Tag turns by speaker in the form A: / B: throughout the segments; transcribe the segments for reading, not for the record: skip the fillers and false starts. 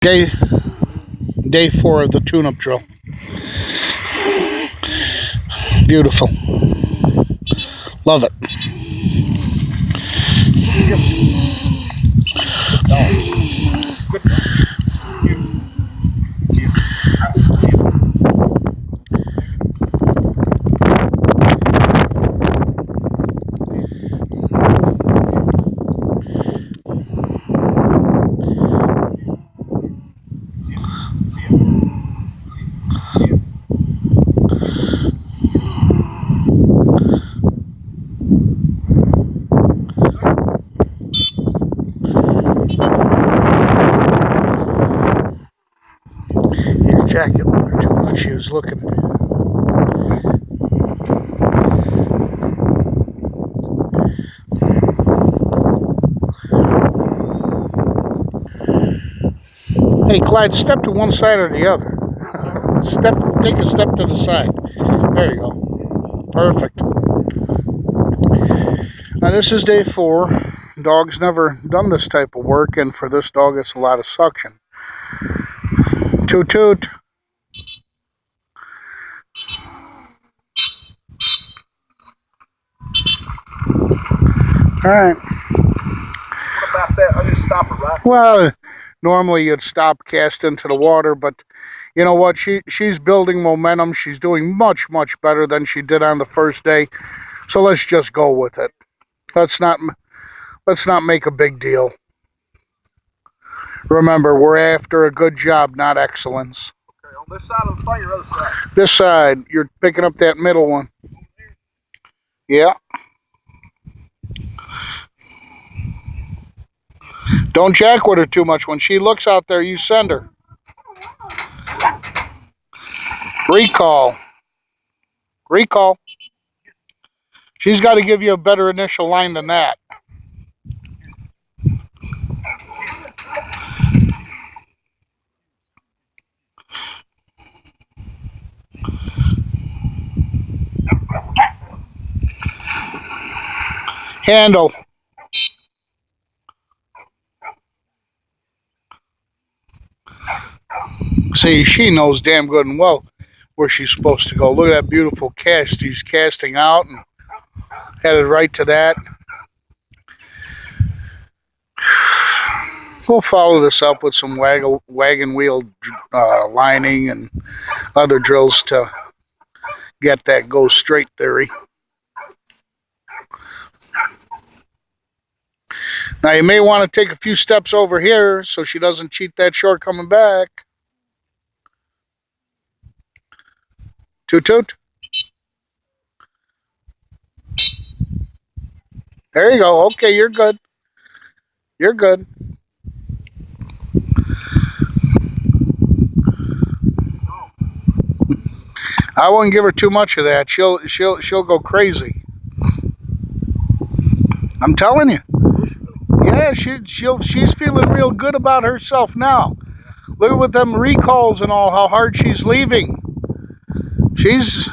A: Day 4 of the tune-up drill. Beautiful. Love it. Here's Jackie Mother too much. She was looking. Hey, Clyde, step to one side or the other. Take a step to the side. There you go. Perfect. Now this is day 4. Dog's never done this type of work, and for this dog, it's a lot of suction. Toot toot. All right.
B: What about that? I just stop it right.
A: Well, normally you'd stop, cast into the water, but you know what? She's building momentum. She's doing much better than she did on the first day. So let's just go with it. Let's not make a big deal. Remember, we're after a good job, not excellence.
B: Okay, on this side of the thing or other side?
A: This side, you're picking up that middle one. Yeah. Don't jack with her too much. When she looks out there, you send her. Recall. Recall. She's got to give you a better initial line than that. Handle. See, she knows damn good and well where she's supposed to go. Look at that beautiful cast. She's casting out and headed right to that. We'll follow this up with some wagon wheel lining and other drills to get that go straight theory. Now you may want to take a few steps over here so she doesn't cheat that short coming back. Toot toot. There you go. Okay, you're good. You're good. I wouldn't give her too much of that. She'll go crazy. I'm telling you. Yeah, she's feeling real good about herself now. Look at them recalls and all, how hard she's leaving. She's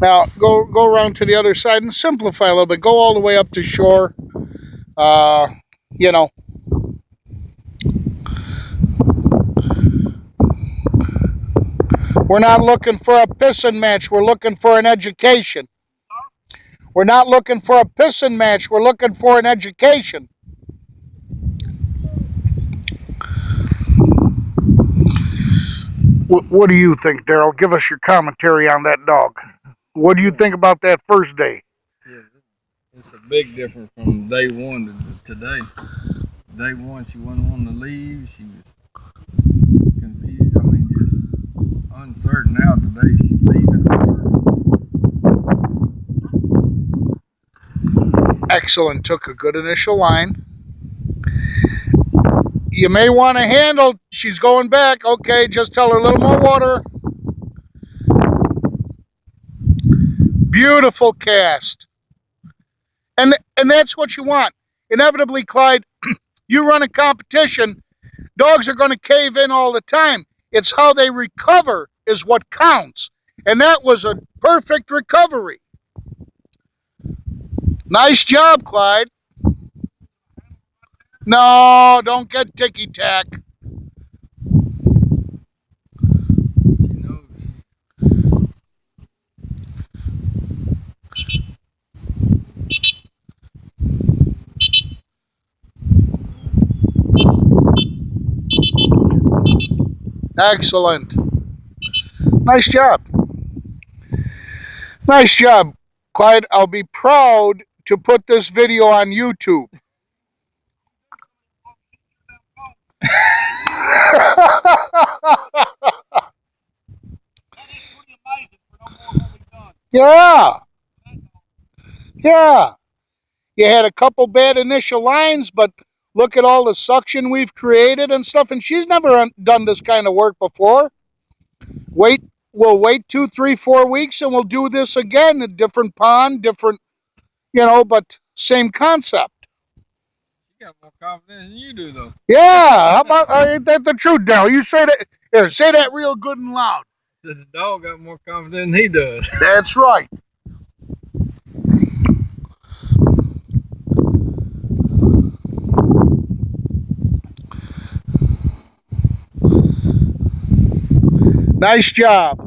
A: now go around to the other side and simplify a little bit. Go all the way up to shore. You know. We're not looking for a pissing match. We're looking for an education. We're not looking for a pissing match. We're looking for an education. What do you think, Daryl? Give us your commentary on that dog. What do you think about that first day?
C: Yeah, it's a big difference from day 1 to today. Day 1, she wasn't wanting to leave. She was confused. I mean, just uncertain. Now today, she's leaving.
A: Excellent. Took a good initial line. You may want to handle. She's going back. Okay, just tell her a little more water. Beautiful cast. And that's what you want. Inevitably, Clyde, you run a competition, dogs are going to cave in all the time. It's how they recover is what counts. And that was a perfect recovery. Nice job, Clyde. No, don't get ticky-tack.
C: She knows.
A: Excellent. Nice job. Nice job, Clyde. I'll be proud to put this video on YouTube. Yeah. Yeah. You had a couple bad initial lines, but look at all the suction we've created and stuff. And she's never done this kind of work before. We'll wait 2, 3, 4 weeks and we'll do this again. A different pond, different, but same concept.
C: You got more confidence than you do, though.
A: Yeah. How about, ain't that the truth, Daryl? You say that, here, say that real good and loud.
C: The dog got more confidence than he does.
A: That's right. Nice job.